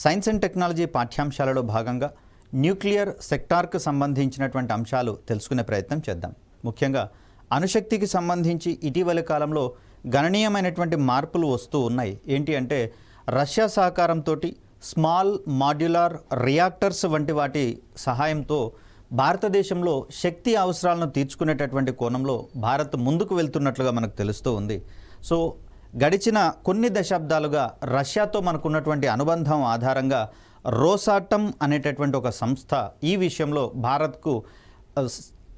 Science and technology పాఠ్యాంశాలలో భాగంగా nuclear సెక్టార్కు సంబంధించినటువంటి అంశాలు తెలుసుకునే ప్రయత్నం చేద్దాం. ముఖ్యంగా అణుశక్తికి సంబంధించి ఇటీవలి కాలంలో గణనీయమైనటువంటి మార్పులు వస్తూ ఉన్నాయి. ఏంటి అంటే రష్యా సహకారంతో స్మాల్ మాడ్యులర్ రియాక్టర్స్ వంటి వాటి సహాయంతో భారతదేశంలో శక్తి అవసరాలను తీర్చుకునేటటువంటి కోణంలో భారత్ ముందుకు వెళ్తున్నట్లుగా మనకు తెలుస్తూ ఉంది. సో గడిచిన కొన్ని దశాబ్దాలుగా రష్యాతో మనకున్నటువంటి అనుబంధం ఆధారంగా రోసాటమ్ అనేటటువంటి ఒక సంస్థ ఈ విషయంలో భారత్కు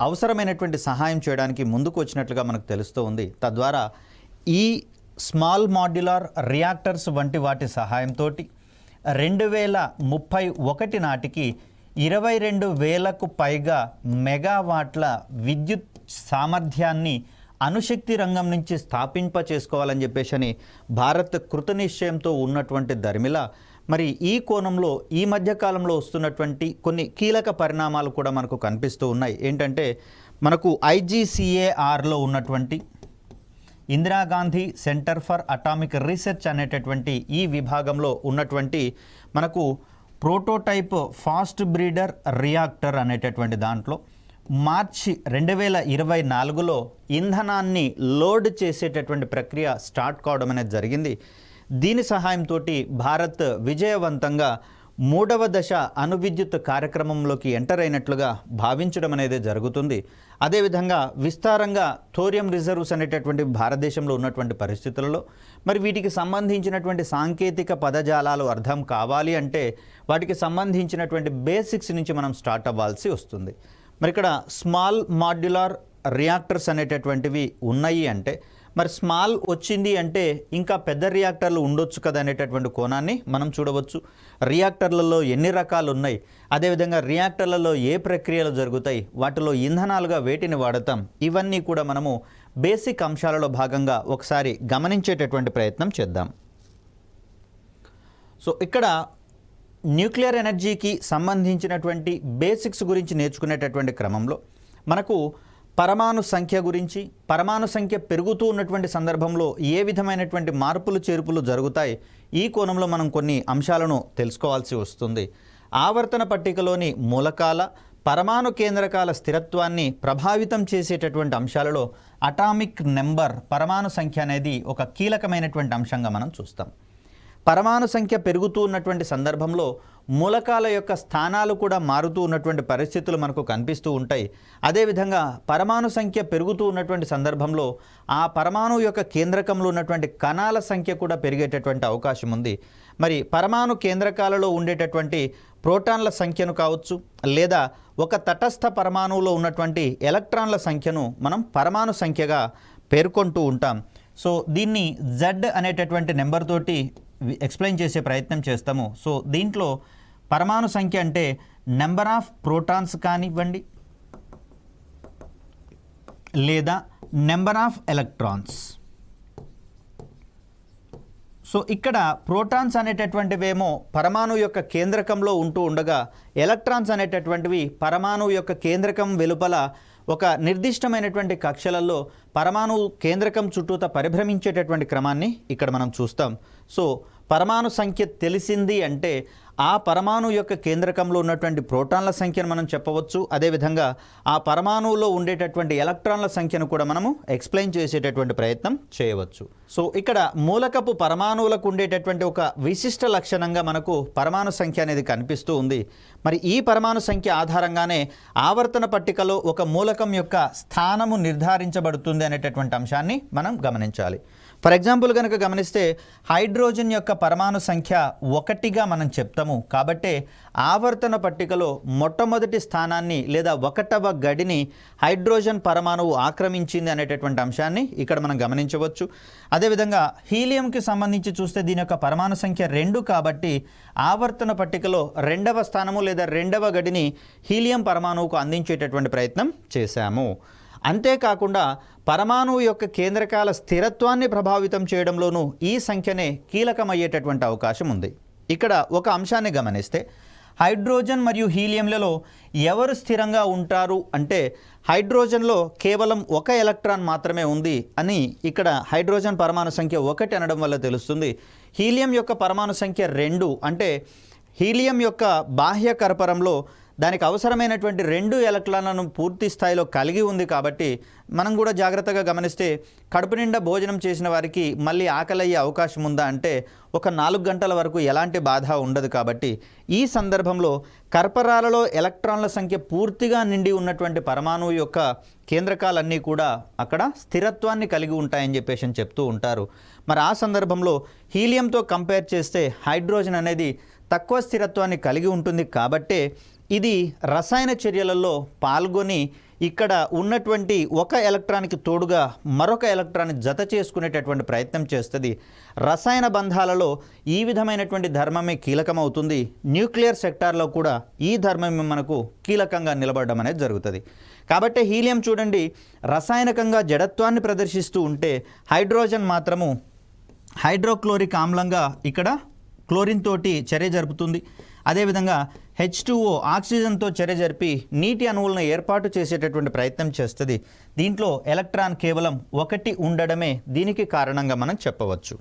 అవసరమైనటువంటి సహాయం చేయడానికి ముందుకు వచ్చినట్లుగా మనకు తెలుస్తూ ఉంది. తద్వారా ఈ స్మాల్ మాడ్యులర్ రియాక్టర్స్ వంటి వాటి సహాయంతో 2031 నాటికి 22,000కు పైగా మెగావాట్ల విద్యుత్ సామర్థ్యాన్ని అణుశక్తి రంగం నుంచి స్థాపింప చేసుకోవాలని చెప్పేసి భారత్ కృతనిశ్చయంతో ఉన్నటువంటి దరిమిల మరి ఈ కోణంలో ఈ మధ్యకాలంలో వస్తున్నటువంటి కొన్ని కీలక పరిణామాలు కూడా మనకు కనిపిస్తూ ఉన్నాయి. ఏంటంటే మనకు IGCARలో ఉన్నటువంటి Indira Gandhi centre for atomic research అనేటటువంటి ఈ విభాగంలో ఉన్నటువంటి మనకు ప్రోటోటైప్ ఫాస్ట్ బ్రీడర్ రియాక్టర్ అనేటటువంటి దాంట్లో మార్చి 2024లో ఇంధనాన్ని లోడ్ చేసేటటువంటి ప్రక్రియ స్టార్ట్ కావడం అనేది జరిగింది. దీని సహాయంతో భారత్ విజయవంతంగా 3వ దశ అణువిద్యుత్ కార్యక్రమంలోకి ఎంటర్ అయినట్లుగా భావించడం అనేది జరుగుతుంది. అదేవిధంగా విస్తారంగా థోరియం రిజర్వ్స్ అనేటటువంటి భారతదేశంలో ఉన్నటువంటి పరిస్థితులలో మరి వీటికి సంబంధించినటువంటి సాంకేతిక పదజాలాలు అర్థం కావాలి అంటే వాటికి సంబంధించినటువంటి బేసిక్స్ నుంచి మనం స్టార్ట్ అవ్వాల్సి వస్తుంది. మరి ఇక్కడ స్మాల్ మాడ్యులర్ రియాక్టర్స్ అనేటటువంటివి ఉన్నాయి అంటే మరి స్మాల్ వచ్చింది అంటే ఇంకా పెద్ద రియాక్టర్లు ఉండొచ్చు కదా అనేటటువంటి కోణాన్ని మనం చూడవచ్చు. రియాక్టర్లలో ఎన్ని రకాలు ఉన్నాయి, అదేవిధంగా రియాక్టర్లలో ఏ ప్రక్రియలు జరుగుతాయి, వాటిలో ఇంధనాలుగా వేటిని వాడతాం, ఇవన్నీ కూడా మనము బేసిక్ అంశాలలో భాగంగా ఒకసారి గమనించేటటువంటి ప్రయత్నం చేద్దాం. సో ఇక్కడ న్యూక్లియర్ ఎనర్జీకి సంబంధించినటువంటి బేసిక్స్ గురించి నేర్చుకునేటటువంటి క్రమంలో మనకు పరమాణు సంఖ్య గురించి, పరమాణు సంఖ్య పెరుగుతూ ఉన్నటువంటి సందర్భంలో ఏ విధమైనటువంటి మార్పులు చేర్పులు జరుగుతాయి, ఈ కోణంలో మనం కొన్ని అంశాలను తెలుసుకోవాల్సి వస్తుంది. ఆవర్తన పట్టికలోని మూలకాల పరమాణు కేంద్రకాల స్థిరత్వాన్ని ప్రభావితం చేసేటటువంటి అంశాలలో అటామిక్ నెంబర్ పరమాణు సంఖ్య అనేది ఒక కీలకమైనటువంటి అంశంగా మనం చూస్తాం. పరమాణు సంఖ్య పెరుగుతూ ఉన్నటువంటి సందర్భంలో మూలకాల యొక్క స్థానాలు కూడా మారుతూ ఉన్నటువంటి పరిస్థితులు మనకు కనిపిస్తూ ఉంటాయి. అదేవిధంగా పరమాణు సంఖ్య పెరుగుతూ ఉన్నటువంటి సందర్భంలో ఆ పరమాణు యొక్క కేంద్రకంలో ఉన్నటువంటి కణాల సంఖ్య కూడా పెరిగేటటువంటి అవకాశం ఉంది. మరి పరమాణు కేంద్రకాలలో ఉండేటటువంటి ప్రోటాన్ల సంఖ్యను కావచ్చు, లేదా ఒక తటస్థ పరమాణువులో ఉన్నటువంటి ఎలక్ట్రాన్ల సంఖ్యను మనం పరమాణు సంఖ్యగా పేర్కొంటూ ఉంటాం. సో దీన్ని Z అనేటటువంటి నెంబర్ తోటి ఎక్స్ప్లెయిన్ చేసే ప్రయత్నం చేస్తాము. సో దీంట్లో పరమాణు సంఖ్య అంటే నెంబర్ ఆఫ్ ప్రోటాన్స్ కానివ్వండి, లేదా నెంబర్ ఆఫ్ ఎలక్ట్రాన్స్. సో ఇక్కడ ప్రోటాన్స్ అనేటటువంటివేమో పరమాణు యొక్క కేంద్రకంలో ఉంటూ ఉండగా ఎలక్ట్రాన్స్ అనేటటువంటివి పరమాణు యొక్క కేంద్రకం వెలుపల ఒక నిర్దిష్టమైనటువంటి కక్షలలో పరమాణు కేంద్రకం చుట్టూత పరిభ్రమించేటటువంటి క్రమాన్ని ఇక్కడ మనం చూస్తాం. సో పరమాణు సంఖ్య తెలిసింది అంటే ఆ పరమాణు యొక్క కేంద్రకంలో ఉన్నటువంటి ప్రోటాన్ల సంఖ్యను మనం చెప్పవచ్చు. అదేవిధంగా ఆ పరమాణువులో ఉండేటటువంటి ఎలక్ట్రాన్ల సంఖ్యను కూడా మనము ఎక్స్ప్లెయిన్ చేసేటటువంటి ప్రయత్నం చేయవచ్చు. సో ఇక్కడ మూలకపు పరమాణువులకు ఉండేటటువంటి ఒక విశిష్ట లక్షణంగా మనకు పరమాణు సంఖ్య అనేది కనిపిస్తూ ఉంది. మరి ఈ పరమాణు సంఖ్య ఆధారంగానే ఆవర్తన పట్టికలో ఒక మూలకం యొక్క స్థానము నిర్ధారించబడుతుంది అనేటటువంటి అంశాన్ని మనం గమనించాలి. ఫర్ ఎగ్జాంపుల్ కనుక గమనిస్తే హైడ్రోజన్ యొక్క పరమాణు సంఖ్య 1గా మనం చెప్తాము. కాబట్టే ఆవర్తన పట్టికలో మొట్టమొదటి స్థానాన్ని లేదా 1వ గడిని హైడ్రోజన్ పరమాణువు ఆక్రమించింది అనేటటువంటి అంశాన్ని ఇక్కడ మనం గమనించవచ్చు. అదేవిధంగా హీలియంకి సంబంధించి చూస్తే దీని యొక్క పరమాణు సంఖ్య 2 కాబట్టి ఆవర్తన పట్టికలో 2వ స్థానము లేదా 2వ గడిని హీలియం పరమాణువుకు అందించేటటువంటి ప్రయత్నం చేశాము. అంతేకాకుండా పరమాణువు యొక్క కేంద్రకాల స్థిరత్వాన్ని ప్రభావితం చేయడంలోనూ ఈ సంఖ్యనే కీలకమయ్యేటటువంటి అవకాశం ఉంది. ఇక్కడ ఒక అంశాన్ని గమనిస్తే హైడ్రోజన్ మరియు హీలియంలలో ఎవరు స్థిరంగా ఉంటారు అంటే హైడ్రోజన్లో కేవలం ఒక ఎలక్ట్రాన్ మాత్రమే ఉంది అని ఇక్కడ హైడ్రోజన్ పరమాణు సంఖ్య 1 అనడం వల్ల తెలుస్తుంది. హీలియం యొక్క పరమాణు సంఖ్య 2 అంటే హీలియం యొక్క బాహ్య కర్పరంలో దానికి అవసరమైనటువంటి 2 ఎలక్ట్రాన్లను పూర్తి స్థాయిలో కలిగి ఉంది. కాబట్టి మనం కూడా జాగ్రత్తగా గమనిస్తే కడుపు నిండా భోజనం చేసిన వారికి మళ్ళీ ఆకలి అయ్యే అవకాశం ఉందా అంటే ఒక 4 గంటల వరకు ఎలాంటి బాధ ఉండదు. కాబట్టి ఈ సందర్భంలో కర్పరాలలో ఎలక్ట్రాన్ల సంఖ్య పూర్తిగా నిండి ఉన్నటువంటి పరమాణువు యొక్క కేంద్రకాలన్నీ కూడా అక్కడ స్థిరత్వాన్ని కలిగి ఉంటాయని చెప్పేసి చెప్తూ ఉంటారు. మరి ఆ సందర్భంలో హీలియంతో కంపేర్ చేస్తే హైడ్రోజన్ అనేది తక్కువ స్థిరత్వాన్ని కలిగి ఉంటుంది. కాబట్టే ఇది రసాయన చర్యలలో పాల్గొని ఇక్కడ ఉన్నటువంటి ఒక ఎలక్ట్రాన్కి తోడుగా మరొక ఎలక్ట్రాన్ని జత చేసుకునేటటువంటి ప్రయత్నం చేస్తుంది. రసాయన బంధాలలో ఈ విధమైనటువంటి ధర్మమే కీలకమవుతుంది. న్యూక్లియర్ సెక్టార్లో కూడా ఈ ధర్మమే మనకు కీలకంగా నిలబడడం అనేది జరుగుతుంది. కాబట్టి హీలియం చూడండి రసాయనికంగా జడత్వాన్ని ప్రదర్శిస్తూ ఉంటే హైడ్రోజన్ మాత్రము హైడ్రోక్లోరిక్ ఆమ్లంగా ఇక్కడ క్లోరిన్ తోటి చర్య జరుపుతుంది. అదేవిధంగా H2O ఆక్సిజన్తో చర్య జరిపి నీటి అణువులను ఏర్పాటు చేసేటటువంటి ప్రయత్నం చేస్తుంది. దీంట్లో ఎలక్ట్రాన్ కేవలం 1 ఉండడమే దీనికి కారణంగా మనం చెప్పవచ్చు.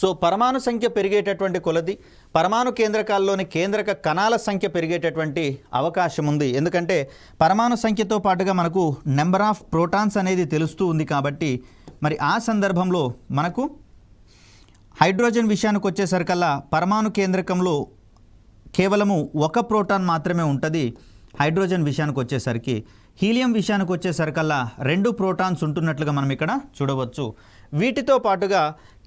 సో పరమాణు సంఖ్య పెరిగేటటువంటి కొలది పరమాణు కేంద్రకాల్లోని కేంద్రక కణాల సంఖ్య పెరిగేటటువంటి అవకాశం ఉంది. ఎందుకంటే పరమాణు సంఖ్యతో పాటుగా మనకు నెంబర్ ఆఫ్ ప్రోటాన్స్ అనేది తెలుస్తూ ఉంది. కాబట్టి మరి ఆ సందర్భంలో మనకు హైడ్రోజన్ విషయానికి వచ్చేసరికల్లా పరమాణు కేంద్రకంలో కేవలము 1 ప్రోటాన్ మాత్రమే ఉంటుంది. హైడ్రోజన్ విషయానికి వచ్చేసరికి హీలియం విషయానికి వచ్చేసరికల్లా 2 ప్రోటాన్స్ ఉంటున్నట్లుగా మనం ఇక్కడ చూడవచ్చు. వీటితో పాటుగా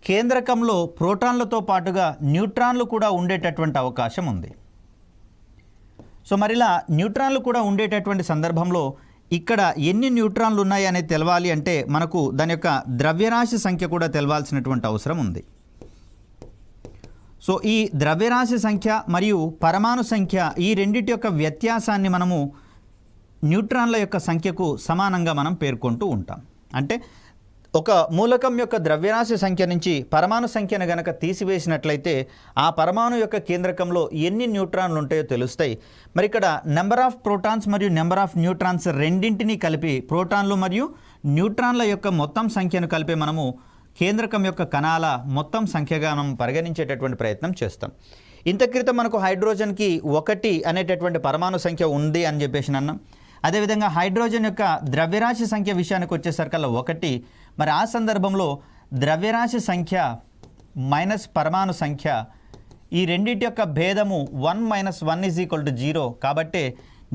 కేంద్రకంలో ప్రోటాన్లతో పాటుగా న్యూట్రాన్లు కూడా ఉండేటటువంటి అవకాశం ఉంది. సో మరిలా న్యూట్రాన్లు కూడా ఉండేటటువంటి సందర్భంలో ఇక్కడ ఎన్ని న్యూట్రాన్లు ఉన్నాయి అనేది తెలవాలి అంటే మనకు దాని యొక్క ద్రవ్యరాశి సంఖ్య కూడా తెలవాల్సినటువంటి అవసరం ఉంది. సో ఈ ద్రవ్యరాశి సంఖ్య మరియు పరమాణు సంఖ్య ఈ రెండిటి యొక్క వ్యత్యాసాన్ని మనము న్యూట్రాన్ల యొక్క సంఖ్యకు సమానంగా మనం పేర్కొంటూ ఉంటాం. అంటే ఒక మూలకం యొక్క ద్రవ్యరాశి సంఖ్య నుంచి పరమాణు సంఖ్యను గనక తీసివేసినట్లయితే ఆ పరమాణు యొక్క కేంద్రకంలో ఎన్ని న్యూట్రాన్లు ఉంటాయో తెలుస్తాయి. మరి ఇక్కడ నెంబర్ ఆఫ్ ప్రోటాన్స్ మరియు నెంబర్ ఆఫ్ న్యూట్రాన్స్ రెండింటినీ కలిపి ప్రోటాన్లు మరియు న్యూట్రాన్ల యొక్క మొత్తం సంఖ్యను కలిపి మనము కేంద్రకం యొక్క కణాల మొత్తం సంఖ్యగా మనం పరిగణించేటటువంటి ప్రయత్నం చేస్తాం. ఇంత క్రితం మనకు హైడ్రోజన్కి 1 అనేటటువంటి పరమాణు సంఖ్య ఉంది అని చెప్పేసి అన్నాం. అదేవిధంగా హైడ్రోజన్ యొక్క ద్రవ్యరాశి సంఖ్య విషయానికి వచ్చేసరికల్లా 1. మరి ఆ సందర్భంలో ద్రవ్యరాశి సంఖ్య మైనస్ పరమాణు సంఖ్య ఈ రెండింటి యొక్క భేదము 1 - 1 = 0. కాబట్టి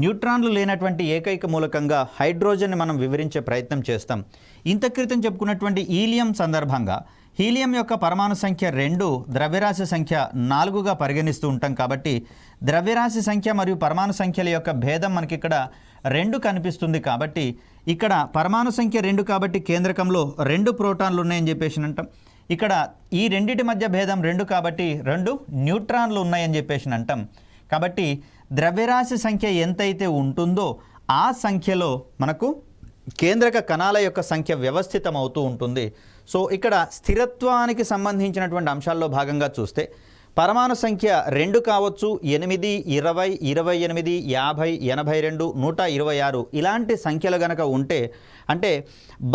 న్యూట్రాన్లు లేనటువంటి ఏకైక మూలకంగా హైడ్రోజన్ని మనం వివరించే ప్రయత్నం చేస్తాం. ఇంత క్రితం చెప్పుకున్నటువంటి హీలియం సందర్భంగా హీలియం యొక్క పరమాణు సంఖ్య 2, ద్రవ్యరాశి సంఖ్య 4గా పరిగణిస్తూ ఉంటాం. కాబట్టి ద్రవ్యరాశి సంఖ్య మరియు పరమాణు సంఖ్యల యొక్క భేదం మనకి ఇక్కడ 2 కనిపిస్తుంది. కాబట్టి ఇక్కడ పరమాణు సంఖ్య 2 కాబట్టి కేంద్రకంలో 2 ప్రోటాన్లు ఉన్నాయని చెప్పేసి అంటాం. ఇక్కడ ఈ రెండిటి మధ్య భేదం 2 కాబట్టి 2 న్యూట్రాన్లు ఉన్నాయని చెప్పేసి అంటాం. కాబట్టి ద్రవ్యరాశి సంఖ్య ఎంతైతే ఉంటుందో ఆ సంఖ్యలో మనకు కేంద్రక కణాల యొక్క సంఖ్య వ్యవస్థితం అవుతూ ఉంటుంది. సో ఇక్కడ స్థిరత్వానికి సంబంధించినటువంటి అంశాల్లో భాగంగా చూస్తే పరమాణు సంఖ్య 2 కావచ్చు, 8, 20, 28, 50, 82, 126 ఇలాంటి సంఖ్యలు గనక ఉంటే అంటే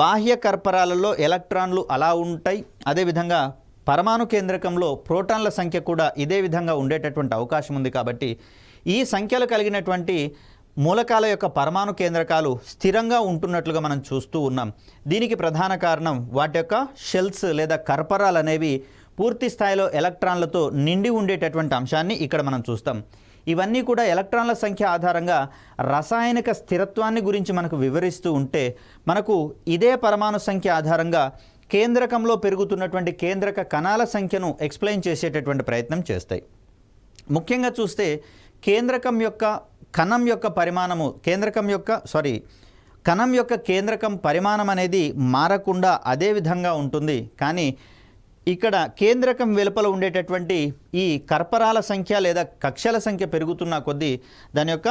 బాహ్య కర్పరాలలో ఎలక్ట్రాన్లు అలా ఉంటాయి. అదేవిధంగా పరమాణు కేంద్రకంలో ప్రోటాన్ల సంఖ్య కూడా ఇదే విధంగా ఉండేటటువంటి అవకాశం ఉంది. కాబట్టి ఈ సంఖ్యలు కలిగినటువంటి మూలకాల యొక్క పరమాణు కేంద్రకాలు స్థిరంగా ఉంటున్నట్లుగా మనం చూస్తూ ఉన్నాం. దీనికి ప్రధాన కారణం వాటి యొక్క షెల్స్ లేదా కర్పరాలు అనేవి పూర్తి స్థాయిలో ఎలక్ట్రాన్లతో నిండి ఉండేటటువంటి అంశాన్ని ఇక్కడ మనం చూస్తాం. ఇవన్నీ కూడా ఎలక్ట్రాన్ల సంఖ్య ఆధారంగా రసాయనిక స్థిరత్వాన్ని గురించి మనకు వివరిస్తూ ఉంటే మనకు ఇదే పరమాణు సంఖ్య ఆధారంగా కేంద్రకంలో పెరుగుతున్నటువంటి కేంద్రక కణాల సంఖ్యను ఎక్స్ప్లెయిన్ చేసేటటువంటి ప్రయత్నం చేస్తాయి. ముఖ్యంగా చూస్తే కేంద్రకం యొక్క కణం యొక్క పరిమాణము కణం యొక్క కేంద్రకం పరిమాణం అనేది మారకుండా అదే విధంగా ఉంటుంది. కానీ ఇక్కడ కేంద్రకం వెలుపల ఉండేటటువంటి ఈ కర్పరాల సంఖ్య లేదా కక్షల సంఖ్య పెరుగుతున్న కొద్దీ దాని యొక్క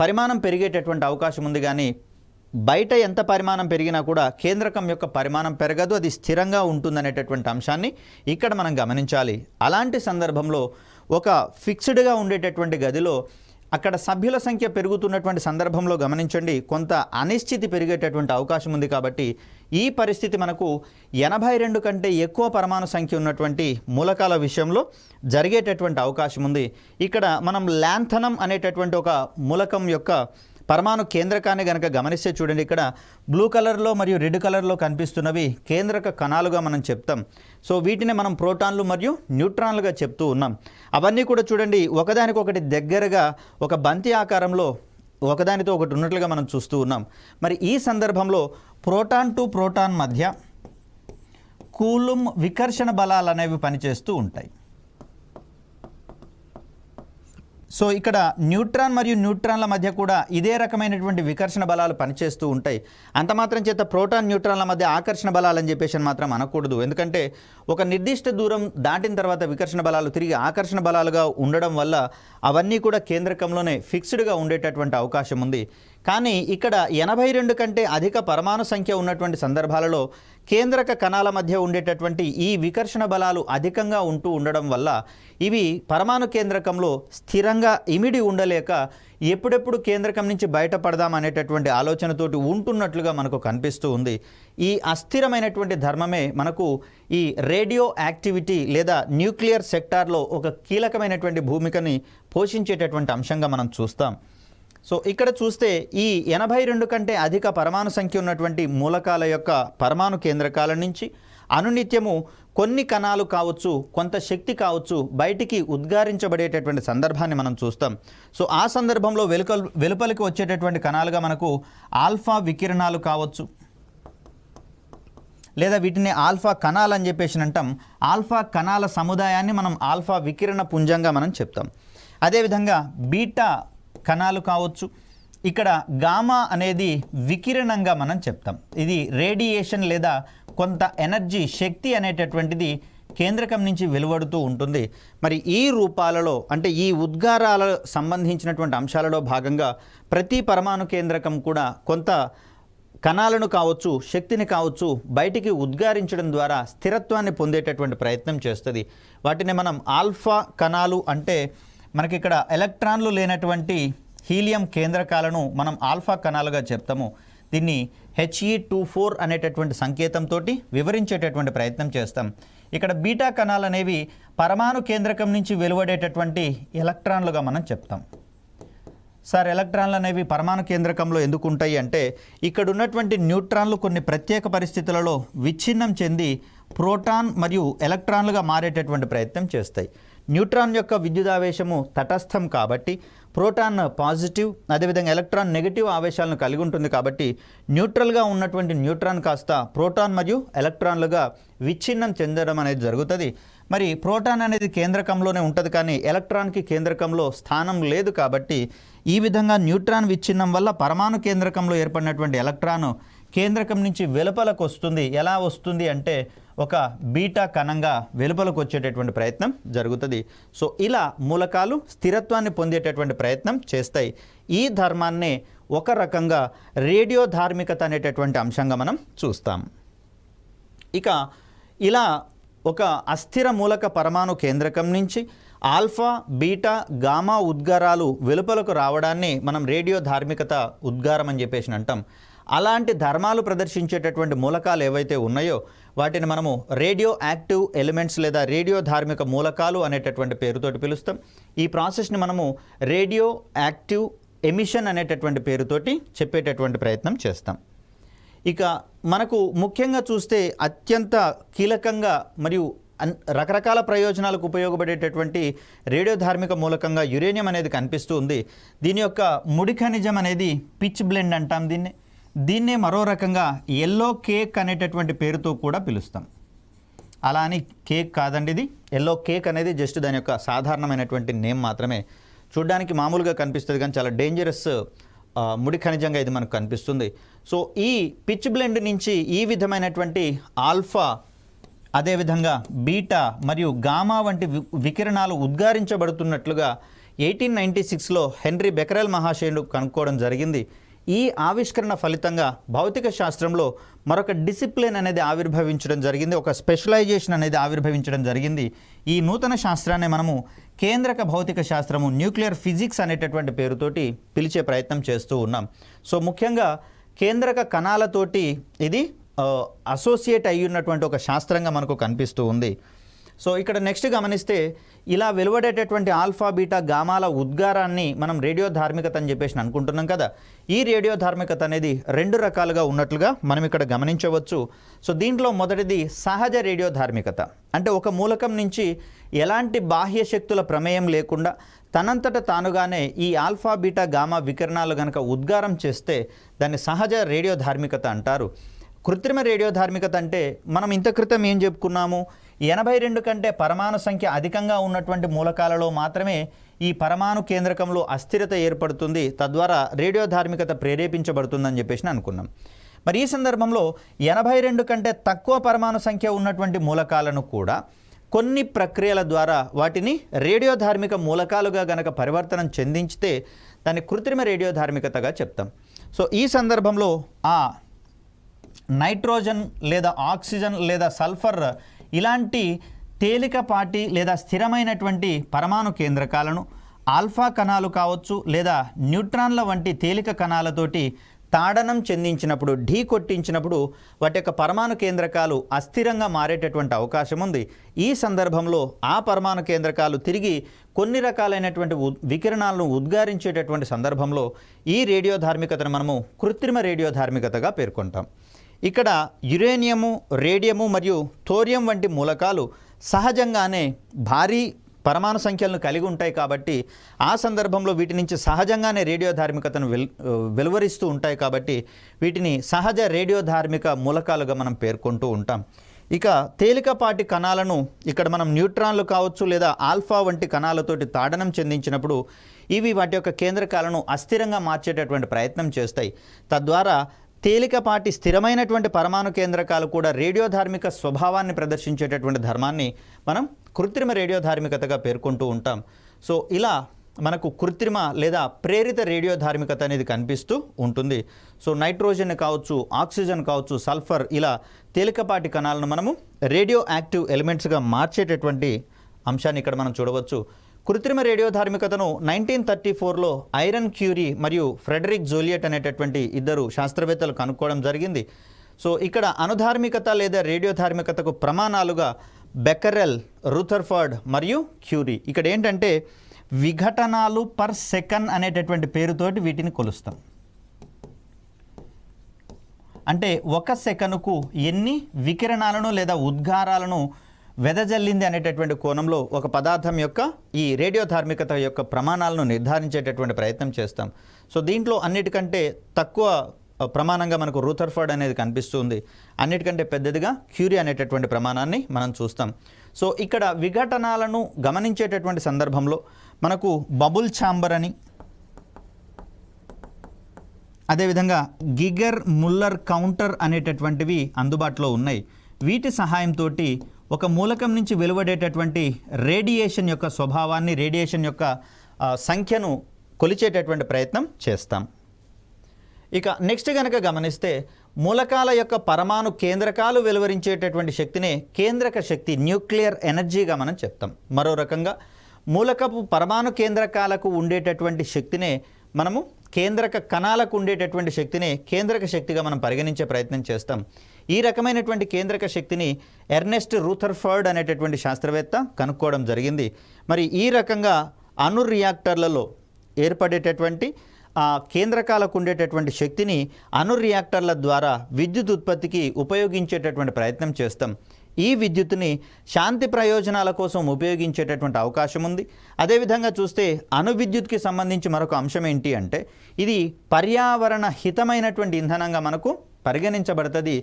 పరిమాణం పెరిగేటటువంటి అవకాశం ఉంది. కానీ బయట ఎంత పరిమాణం పెరిగినా కూడా కేంద్రకం యొక్క పరిమాణం పెరగదు, అది స్థిరంగా ఉంటుందనేటటువంటి అంశాన్ని ఇక్కడ మనం గమనించాలి. అలాంటి సందర్భంలో ఒక ఫిక్స్డ్గా ఉండేటటువంటి గదిలో అక్కడ సభ్యుల సంఖ్య పెరుగుతున్నటువంటి సందర్భంలో గమనించండి కొంత అనిశ్చితి పెరిగేటటువంటి అవకాశం ఉంది. కాబట్టి ఈ పరిస్థితి మనకు 82 కంటే ఎక్కువ పరమాణు సంఖ్య ఉన్నటువంటి మూలకాల విషయంలో జరిగేటటువంటి అవకాశం ఉంది. ఇక్కడ మనం ల్యాంథనం అనేటటువంటి ఒక మూలకం యొక్క పరమాణు కేంద్రకాన్ని కనుక గమనిస్తే చూడండి, ఇక్కడ బ్లూ కలర్లో మరియు రెడ్ కలర్లో కనిపిస్తున్నవి కేంద్రక కణాలుగా మనం చెప్తాం. సో వీటిని మనం ప్రోటాన్లు మరియు న్యూట్రాన్లుగా చెప్తూ ఉన్నాం. అవన్నీ కూడా చూడండి ఒకదానికొకటి దగ్గరగా ఒక బంతి ఆకారంలో ఒకదానితో ఒకటి ఉన్నట్లుగా మనం చూస్తూ ఉన్నాం. మరి ఈ సందర్భంలో ప్రోటాన్ టు ప్రోటాన్ మధ్య కూలుంబ్ వికర్షణ బలాలు అనేవి పనిచేస్తూ ఉంటాయి. సో ఇక్కడ న్యూట్రాన్ మరియు న్యూట్రాన్ల మధ్య కూడా ఇదే రకమైనటువంటి వికర్షణ బలాలు పనిచేస్తూ ఉంటాయి. అంత మాత్రం చేత ప్రోటాన్ న్యూట్రాన్ల మధ్య ఆకర్షణ బలాలు అని చెప్పేసి మాత్రం అనకూడదు. ఎందుకంటే ఒక నిర్దిష్ట దూరం దాటిన తర్వాత వికర్షణ బలాలు తిరిగి ఆకర్షణ బలాలుగా ఉండడం వల్ల అవన్నీ కూడా కేంద్రకంలోనే ఫిక్స్డ్గా ఉండేటటువంటి అవకాశం ఉంది. కానీ ఇక్కడ 82 కంటే అధిక పరమాణు సంఖ్య ఉన్నటువంటి సందర్భాలలో కేంద్రక కణాల మధ్య ఉండేటటువంటి ఈ వికర్షణ బలాలు అధికంగా ఉంటూ ఉండడం వల్ల ఇవి పరమాణు కేంద్రకంలో స్థిరంగా ఇమిడి ఉండలేక ఎప్పుడెప్పుడు కేంద్రకం నుంచి బయటపడదాం అనేటటువంటి ఆలోచనతోటి ఉంటున్నట్లుగా మనకు కనిపిస్తూ ఉంది. ఈ అస్థిరమైనటువంటి ధర్మమే మనకు ఈ రేడియో యాక్టివిటీ లేదా న్యూక్లియర్ సెక్టార్లో ఒక కీలకమైనటువంటి భూమికని పోషించేటటువంటి అంశంగా మనం చూస్తాం. సో ఇక్కడ చూస్తే ఈ 82 కంటే అధిక పరమాణు సంఖ్య ఉన్నటువంటి మూలకాల యొక్క పరమాణు కేంద్రకాల నుంచి అనునిత్యము కొన్ని కణాలు కావచ్చు, కొంత శక్తి కావచ్చు బయటికి ఉద్గారించబడేటటువంటి సందర్భాన్ని మనం చూస్తాం. సో ఆ సందర్భంలో వెలుపలికి వచ్చేటటువంటి కణాలుగా మనకు ఆల్ఫా వికిరణాలు కావచ్చు, లేదా వీటిని ఆల్ఫా కణాలు అని చెప్పేసి అంటాం. ఆల్ఫా కణాల సముదాయాన్ని మనం ఆల్ఫా వికిరణ పుంజంగా మనం చెప్తాం. అదేవిధంగా బీటా కణాలు కావచ్చు, ఇక్కడ గామా అనేది వికిరణంగా మనం చెప్తాం. ఇది రేడియేషన్ లేదా కొంత ఎనర్జీ శక్తి అనేటటువంటిది కేంద్రకం నుంచి వెలువడుతూ ఉంటుంది. మరి ఈ రూపాలలో అంటే ఈ ఉద్గారాల సంబంధించినటువంటి అంశాలలో భాగంగా ప్రతి పరమాణు కేంద్రకం కూడా కొంత కణాలను కావచ్చు, శక్తిని కావచ్చు బయటికి ఉద్గారించడం ద్వారా స్థిరత్వాన్ని పొందేటటువంటి ప్రయత్నం చేస్తుంది. వాటిని మనం ఆల్ఫా కణాలు అంటే మనకి ఇక్కడ ఎలక్ట్రాన్లు లేనటువంటి హీలియం కేంద్రకాలను మనం ఆల్ఫా కణాలుగా చెప్తాము. దీన్ని He24 అనేటటువంటి సంకేతంతో వివరించేటటువంటి ప్రయత్నం చేస్తాం. ఇక్కడ బీటా కణాలు అనేవి పరమాణు కేంద్రకం నుంచి వెలువడేటటువంటి ఎలక్ట్రాన్లుగా మనం చెప్తాం. సార్ ఎలక్ట్రాన్లు అనేవి పరమాణు కేంద్రకంలో ఎందుకు ఉంటాయి అంటే ఇక్కడ ఉన్నటువంటి న్యూట్రాన్లు కొన్ని ప్రత్యేక పరిస్థితులలో విచ్ఛిన్నం చెంది ప్రోటాన్ మరియు ఎలక్ట్రాన్లుగా మారేటటువంటి ప్రయత్నం చేస్తాయి. న్యూట్రాన్ యొక్క విద్యుదావేశము తటస్థం కాబట్టి ప్రోటాన్ పాజిటివ్, అదేవిధంగా ఎలక్ట్రాన్ నెగిటివ్ ఆవేశాలను కలిగి ఉంటుంది. కాబట్టి న్యూట్రల్గా ఉన్నటువంటి న్యూట్రాన్ కాస్త ప్రోటాన్ మరియు ఎలక్ట్రాన్లుగా విచ్ఛిన్నం చెందడం అనేది జరుగుతుంది. మరి ప్రోటాన్ అనేది కేంద్రకంలోనే ఉంటుంది, కానీ ఎలక్ట్రాన్కి కేంద్రకంలో స్థానం లేదు. కాబట్టి ఈ విధంగా న్యూట్రాన్ విచ్ఛిన్నం వల్ల పరమాణు కేంద్రకంలో ఏర్పడినటువంటి ఎలక్ట్రాన్ కేంద్రకం నుంచి వెలుపలకు వస్తుంది. ఎలా వస్తుంది అంటే ఒక బీటా కణంగా వెలుపలకు వచ్చేటటువంటి ప్రయత్నం జరుగుతుంది. సో ఇలా మూలకాలు స్థిరత్వాన్ని పొందేటటువంటి ప్రయత్నం చేస్తాయి. ఈ ధర్మాన్నే ఒక రకంగా రేడియో ధార్మికత అనేటటువంటి అంశంగా మనం చూస్తాం. ఇక ఇలా ఒక అస్థిర మూలక పరమాణు కేంద్రకం నుంచి ఆల్ఫా, బీటా, గామా ఉద్గారాలు వెలుపలకు రావడాన్ని మనం రేడియో ధార్మికత ఉద్గారం అని చెప్పేసి అంటాం. అలాంటి ధర్మాలు ప్రదర్శించేటటువంటి మూలకాలు ఏవైతే ఉన్నాయో వాటిని మనము రేడియో యాక్టివ్ ఎలిమెంట్స్ లేదా రేడియో ధార్మిక మూలకాలు అనేటటువంటి పేరుతోటి పిలుస్తాం. ఈ ప్రాసెస్ని మనము రేడియో యాక్టివ్ ఎమిషన్ అనేటటువంటి పేరుతోటి చెప్పేటటువంటి ప్రయత్నం చేస్తాం. ఇక మనకు ముఖ్యంగా చూస్తే అత్యంత కీలకంగా మరియు రకరకాల ప్రయోజనాలకు ఉపయోగపడేటటువంటి రేడియో ధార్మిక మూలకంగా యురేనియం అనేది కనిపిస్తూ ఉంది. దీని యొక్క ముడి ఖనిజం అనేది పిచ్ బ్లెండ్ అంటాం. దీన్నే మరో రకంగా ఎల్లో కేక్ అనేటటువంటి పేరుతో కూడా పిలుస్తాం. అలా అని కేక్ కాదండి, ఇది ఎల్లో కేక్ అనేది జస్ట్ దాని యొక్క సాధారణమైనటువంటి నేమ్ మాత్రమే. చూడ్డానికి మామూలుగా కనిపిస్తుంది కానీ చాలా డేంజరస్ ముడి ఖనిజంగా ఇది మనకు కనిపిస్తుంది. సో ఈ పిచ్ బ్లెండ్ నుంచి ఈ విధమైనటువంటి ఆల్ఫా, అదేవిధంగా బీటా మరియు గామా వంటి వికిరణాలు ఉద్గారించబడుతున్నట్లుగా 1896లో హెన్రీ బెకరెల్ మహాశయుడు కనుక్కోవడం జరిగింది. ఈ ఆవిష్కరణ ఫలితంగా భౌతిక శాస్త్రంలో మరొక డిసిప్లిన్ అనేది ఆవిర్భవించడం జరిగింది, ఒక స్పెషలైజేషన్ అనేది ఆవిర్భవించడం జరిగింది. ఈ నూతన శాస్త్రాన్ని మనము కేంద్రక భౌతిక శాస్త్రము, న్యూక్లియర్ ఫిజిక్స్ అనేటటువంటి పేరుతోటి పిలిచే ప్రయత్నం చేస్తూ ఉన్నాం. సో ముఖ్యంగా కేంద్రక కణాలతోటి ఇది అసోసియేట్ అయ్యి ఉన్నటువంటి ఒక శాస్త్రంగా మనకు కనిపిస్తూ ఉంది. సో ఇక్కడ నెక్స్ట్ గమనిస్తే ఇలా వెలువడేటటువంటి ఆల్ఫా బీటా గామాల ఉద్గారాన్ని మనం రేడియో ధార్మికత అని చెప్పేసి అనుకుంటున్నాం కదా. ఈ రేడియో ధార్మికత అనేది 2 రకాలుగా ఉన్నట్లుగా మనం ఇక్కడ గమనించవచ్చు. సో దీంట్లో మొదటిది సహజ రేడియో ధార్మికత, అంటే ఒక మూలకం నుంచి ఎలాంటి బాహ్య శక్తుల ప్రమేయం లేకుండా తనంతట తానుగానే ఈ ఆల్ఫా బీటా గామా వికిరణాలు కనుక ఉద్గారం చేస్తే దాన్ని సహజ రేడియో ధార్మికత అంటారు. కృత్రిమ రేడియో ధార్మికత అంటే మనం ఇంత క్రితం ఏం చెప్పుకున్నాము, 82 కంటే పరమాణు సంఖ్య అధికంగా ఉన్నటువంటి మూలకాలలో మాత్రమే ఈ పరమాణు కేంద్రకంలో అస్థిరత ఏర్పడుతుంది, తద్వారా రేడియో ధార్మికత ప్రేరేపించబడుతుందని చెప్పేసి అనుకున్నాం. మరి ఈ సందర్భంలో 82 కంటే తక్కువ పరమాణు సంఖ్య ఉన్నటువంటి మూలకాలను కూడా కొన్ని ప్రక్రియల ద్వారా వాటిని రేడియో ధార్మిక మూలకాలుగా గనక పరివర్తనం చెందించితే దాన్ని కృత్రిమ రేడియో ధార్మికతగా చెప్తాం. సో ఈ సందర్భంలో ఆ నైట్రోజన్ లేదా ఆక్సిజన్ లేదా సల్ఫర్ ఇలాంటి తేలికపాటి లేదా స్థిరమైనటువంటి పరమాణు కేంద్రకాలను ఆల్ఫా కణాలు కావచ్చు లేదా న్యూట్రాన్ల వంటి తేలిక కణాలతోటి తాడనం చెందించినప్పుడు, ఢీ కొట్టించినప్పుడు వాటి యొక్క పరమాణు కేంద్రకాలు అస్థిరంగా మారేటటువంటి అవకాశం ఉంది. ఈ సందర్భంలో ఆ పరమాణు కేంద్రకాలు తిరిగి కొన్ని రకాలైనటువంటి వికిరణాలను ఉద్గారించేటటువంటి సందర్భంలో ఈ రేడియో ధార్మికతను మనము కృత్రిమ రేడియో ధార్మికతగా పేర్కొంటాం. ఇక్కడ యురేనియము, రేడియము మరియు థోరియం వంటి మూలకాలు సహజంగానే భారీ పరమాణు సంఖ్యలను కలిగి ఉంటాయి కాబట్టి ఆ సందర్భంలో వీటి నుంచి సహజంగానే రేడియో ధార్మికతను వెలువరిస్తూ ఉంటాయి కాబట్టి వీటిని సహజ రేడియో ధార్మిక మూలకాలుగా మనం పేర్కొంటూ ఉంటాం. ఇక తేలికపాటి కణాలను ఇక్కడ మనం న్యూట్రాన్లు కావచ్చు లేదా ఆల్ఫా వంటి కణాలతోటి తాడనం చెందించినప్పుడు ఇవి వాటి యొక్క కేంద్రకాలను అస్థిరంగా మార్చేటటువంటి ప్రయత్నం చేస్తాయి. తద్వారా తేలికపాటి స్థిరమైనటువంటి పరమాణు కేంద్రకాలు కూడా రేడియో ధార్మిక స్వభావాన్ని ప్రదర్శించేటటువంటి ధర్మాన్ని మనం కృత్రిమ రేడియో ధార్మికతగా పేర్కొంటూ ఉంటాం. సో ఇలా మనకు కృత్రిమ లేదా ప్రేరిత రేడియో ధార్మికత అనేది కనిపిస్తూ ఉంటుంది. సో నైట్రోజన్ కావచ్చు, ఆక్సిజన్ కావచ్చు, సల్ఫర్ ఇలా తేలికపాటి కణాలను మనము రేడియో యాక్టివ్ ఎలిమెంట్స్గా మార్చేటటువంటి అంశాన్ని ఇక్కడ మనం చూడవచ్చు. కృత్రిమ రేడియో ధార్మికతను 1934లో ఐరన్ క్యూరీ మరియు ఫ్రెడరిక్ జోలియట్ అనేటటువంటి 2 శాస్త్రవేత్తలు కనుక్కోవడం జరిగింది. సో ఇక్కడ అణుధార్మికత లేదా రేడియో ధార్మికతకు ప్రమాణాలుగా బెకరెల్, రూథర్ఫర్డ్ మరియు క్యూరీ. ఇక్కడ ఏంటంటే విఘటనాలు పర్ సెకండ్ అనేటటువంటి పేరుతోటి వీటిని కొలుస్తాం. అంటే 1 సెకనుకు ఎన్ని వికిరణాలను లేదా ఉద్గారాలను వెదజల్లింది అనేటటువంటి కోణంలో ఒక పదార్థం యొక్క ఈ రేడియో ధార్మికత యొక్క ప్రమాణాలను నిర్ధారించేటటువంటి ప్రయత్నం చేస్తాం. సో దీంట్లో అన్నిటికంటే తక్కువ ప్రమాణంగా మనకు రూథర్ఫర్డ్ అనేది కనిపిస్తుంది, అన్నిటికంటే పెద్దదిగా క్యూరీ అనేటటువంటి ప్రమాణాన్ని మనం చూస్తాం. సో ఇక్కడ విఘటనాలను గమనించేటటువంటి సందర్భంలో మనకు బబుల్ ఛాంబర్ అని, అదేవిధంగా గిగర్ ముల్లర్ కౌంటర్ అనేటటువంటివి అందుబాటులో ఉన్నాయి. వీటి సహాయంతో ఒక మూలకం నుంచి వెలువడేటటువంటి రేడియేషన్ యొక్క స్వభావాన్ని, రేడియేషన్ యొక్క సంఖ్యను కొలిచేటటువంటి ప్రయత్నం చేస్తాం. ఇక నెక్స్ట్ కనుక గమనిస్తే మూలకాల యొక్క పరమాణు కేంద్రకాలు వెలువరించేటటువంటి శక్తినే కేంద్రక శక్తి, న్యూక్లియర్ ఎనర్జీగా మనం చెప్తాం. మరో రకంగా మూలకపు పరమాణు కేంద్రకాలకు ఉండేటటువంటి శక్తినే మనము కేంద్రక కణాలకు ఉండేటటువంటి శక్తిని కేంద్రక శక్తిగా మనం పరిగణించే ప్రయత్నం చేస్తాం. ఈ రకమైనటువంటి కేంద్రక శక్తిని ఎర్నెస్ట్ రూథర్ఫర్డ్ అనేటటువంటి శాస్త్రవేత్త కనుక్కోవడం జరిగింది. మరి ఈ రకంగా అణు రియాక్టర్లలో ఏర్పడేటటువంటి కేంద్రకాలకు ఉండేటటువంటి శక్తిని అణు రియాక్టర్ల ద్వారా విద్యుత్ ఉత్పత్తికి ఉపయోగించేటటువంటి ప్రయత్నం చేస్తాం. ఈ విద్యుత్తుని శాంతి ప్రయోజనాల కోసం ఉపయోగించేటటువంటి అవకాశం ఉంది. అదేవిధంగా చూస్తే అణు విద్యుత్కి సంబంధించి మరొక అంశం ఏంటి అంటే ఇది పర్యావరణ హితమైనటువంటి ఇంధనంగా మనకు పరిగణించబడుతుంది.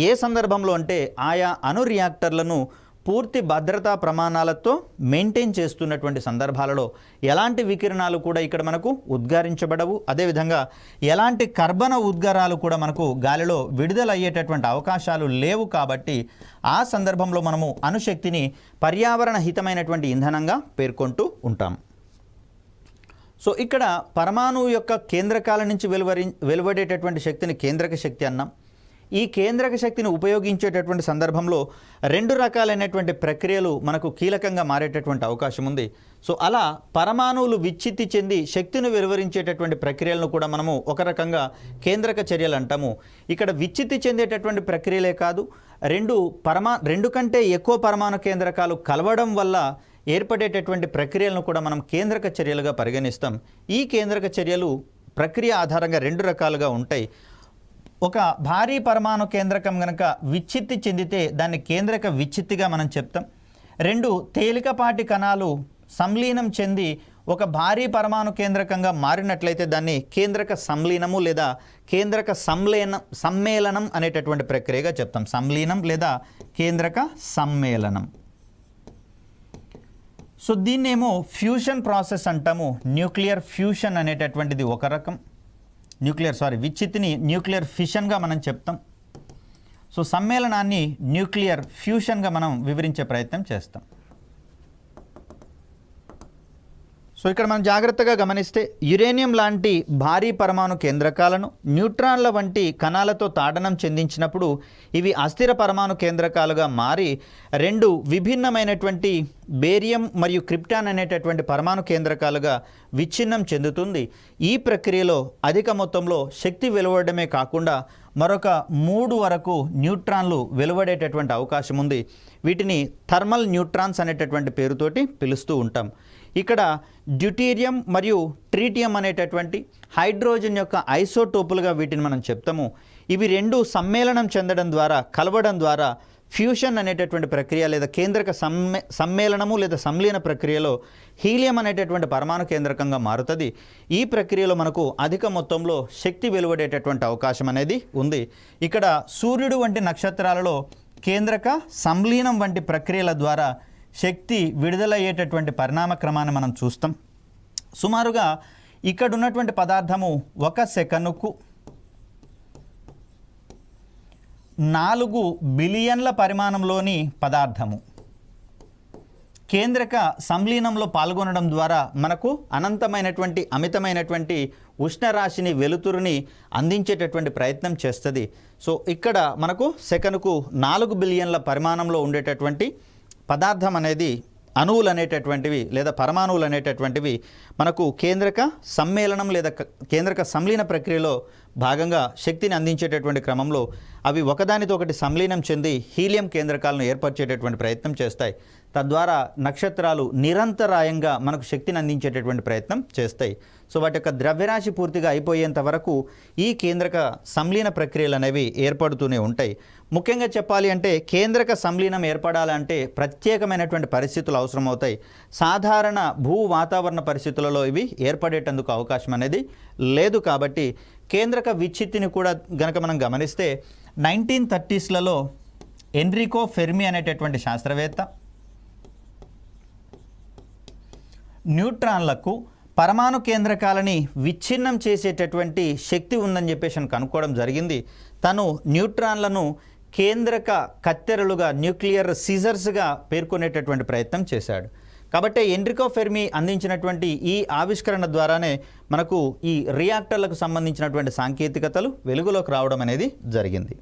ఏ సందర్భంలో అంటే ఆయా అణు రియాక్టర్లను పూర్తి భద్రతా ప్రమాణాలతో మెయింటైన్ చేస్తున్నటువంటి సందర్భాలలో ఎలాంటి వికిరణాలు కూడా ఇక్కడ మనకు ఉద్గారించబడవు. అదేవిధంగా ఎలాంటి కర్బన ఉద్గారాలు కూడా మనకు గాలిలో విడుదలయ్యేటటువంటి అవకాశాలు లేవు. కాబట్టి ఆ సందర్భంలో మనము అణుశక్తిని పర్యావరణ హితమైనటువంటి ఇంధనంగా పేర్కొంటూ ఉంటాం. సో ఇక్కడ పరమాణువు యొక్క కేంద్రకాల నుంచి వెలువడేటటువంటి శక్తిని కేంద్రక శక్తి అన్నాం. ఈ కేంద్రక శక్తిని ఉపయోగించేటటువంటి సందర్భంలో రెండు రకాలైనటువంటి ప్రక్రియలు మనకు కీలకంగా మారేటటువంటి అవకాశం ఉంది. సో అలా పరమాణువులు విచ్ఛిత్తి చెంది శక్తిని వెలువరించేటటువంటి ప్రక్రియలను కూడా మనము ఒక రకంగా కేంద్రక చర్యలు అంటాము. ఇక్కడ విచ్ఛిత్తి చెందేటటువంటి ప్రక్రియలే కాదు, రెండు కంటే ఎక్కువ పరమాణు కేంద్రకాలు కలవడం వల్ల ఏర్పడేటటువంటి ప్రక్రియలను కూడా మనం కేంద్రక చర్యలుగా పరిగణిస్తాం. ఈ కేంద్రక చర్యలు ప్రక్రియ ఆధారంగా రెండు రకాలుగా ఉంటాయి. ఒక భారీ పరమాణు కేంద్రకం కనుక విచ్ఛిత్తి చెందితే దాన్ని కేంద్రక విచ్ఛిత్తిగా మనం చెప్తాం. రెండు తేలికపాటి కణాలు సంలీనం చెంది ఒక భారీ పరమాణు కేంద్రకంగా మారినట్లయితే దాన్ని కేంద్రక సంలీనము లేదా కేంద్రక సమ్మేళనం అనేటటువంటి ప్రక్రియగా చెప్తాం. సంలీనం లేదా కేంద్రక సమ్మేళనం. సో దీన్నేమో ఫ్యూషన్ ప్రాసెస్ అంటాము. న్యూక్లియర్ ఫ్యూషన్ అనేటటువంటిది ఒక రకం. విచ్ఛిత్తిని న్యూక్లియర్ ఫిషన్గా మనం చెప్తాం. సో సమ్మేళనాన్ని న్యూక్లియర్ ఫ్యూషన్గా మనం వివరించే ప్రయత్నం చేస్తాం. సో ఇక్కడ మనం జాగ్రత్తగా గమనిస్తే యురేనియం లాంటి భారీ పరమాణు కేంద్రకాలను న్యూట్రాన్ల వంటి కణాలతో తాడనం చెందించినప్పుడు ఇవి అస్థిర పరమాణు కేంద్రకాలుగా మారి రెండు విభిన్నమైనటువంటి బేరియం మరియు క్రిప్టాన్ అనేటటువంటి పరమాణు కేంద్రకాలుగా విచ్ఛిన్నం చెందుతుంది. ఈ ప్రక్రియలో అధిక మొత్తంలో శక్తి వెలువడమే కాకుండా మరొక 3 వరకు న్యూట్రాన్లు వెలువడేటటువంటి అవకాశం ఉంది. వీటిని థర్మల్ న్యూట్రాన్స్ అనేటటువంటి పేరుతోటి పిలుస్తూ ఉంటాం. ఇక్కడ డ్యూటీరియం మరియు ట్రీటియం అనేటటువంటి హైడ్రోజన్ యొక్క ఐసోటోపులుగా వీటిని మనం చెప్తాము. ఇవి రెండు సమ్మేళనం చెందడం ద్వారా, కలవడం ద్వారా ఫ్యూషన్ అనేటటువంటి ప్రక్రియ లేదా కేంద్రక సమ్మేళనము లేదా సంలీన ప్రక్రియలో హీలియం అనేటటువంటి పరమాణు కేంద్రకంగా మారుతుంది. ఈ ప్రక్రియలో మనకు అధిక మొత్తంలో శక్తి వెలువడేటటువంటి అవకాశం అనేది ఉంది. ఇక్కడ సూర్యుడు వంటి నక్షత్రాలలో కేంద్రక సంలీనం వంటి ప్రక్రియల ద్వారా శక్తి విడుదలయ్యేటటువంటి పరిణామ క్రమాన్ని మనం చూస్తాం. సుమారుగా ఇక్కడ ఉన్నటువంటి పదార్థము 1 సెకనుకు 4 బిలియన్ల పరిమాణంలోని పదార్థము కేంద్రక సంలీనంలో పాల్గొనడం ద్వారా మనకు అమితమైనటువంటి ఉష్ణరాశిని, వెలుతురుని అందించేటటువంటి ప్రయత్నం చేస్తుంది. సో ఇక్కడ మనకు సెకనుకు 4 బిలియన్ల పరిమాణంలో ఉండేటటువంటి పదార్థం అనేది, అణువులు అనేటటువంటివి లేదా పరమాణువులు అనేటటువంటివి మనకు కేంద్రక సమ్మేళనం లేదా కేంద్రక సంలీన ప్రక్రియలో భాగంగా శక్తిని అందించేటటువంటి క్రమంలో అవి ఒకదానితో ఒకటి సంలీనం చెంది హీలియం కేంద్రకాలను ఏర్పరిచేటటువంటి ప్రయత్నం చేస్తాయి. తద్వారా నక్షత్రాలు నిరంతరాయంగా మనకు శక్తిని అందించేటటువంటి ప్రయత్నం చేస్తాయి. సో వాటి యొక్క ద్రవ్యరాశి పూర్తిగా అయిపోయేంత వరకు ఈ కేంద్రక సంలీన ప్రక్రియలు అనేవి ఏర్పడుతూనే ఉంటాయి. ముఖ్యంగా చెప్పాలి అంటే కేంద్రక సంలీనం ఏర్పడాలంటే ప్రత్యేకమైనటువంటి పరిస్థితులు అవసరమవుతాయి. సాధారణ భూ వాతావరణ పరిస్థితులలో ఇవి ఏర్పడేటందుకు అవకాశం అనేది లేదు. కాబట్టి కేంద్రక విచ్ఛిత్తిని కూడా గనక మనం గమనిస్తే 1930sలలో ఎన్రికో ఫెర్మి అనేటటువంటి శాస్త్రవేత్త న్యూట్రాన్లకు పరమాణు కేంద్రకాలని విచ్ఛిన్నం చేసేటటువంటి శక్తి ఉందని చెప్పేసి కనుక్కోవడం జరిగింది. తను న్యూట్రాన్లను కేంద్రక కత్తెరలుగా, న్యూక్లియర్ సీజర్స్గా పేర్కొనేటటువంటి ప్రయత్నం చేశాడు. కాబట్టి ఎన్రికో ఫెర్మి అందించినటువంటి ఈ ఆవిష్కరణ ద్వారానే మనకు ఈ రియాక్టర్లకు సంబంధించినటువంటి సాంకేతికతలు వెలుగులోకి రావడం అనేది జరిగింది.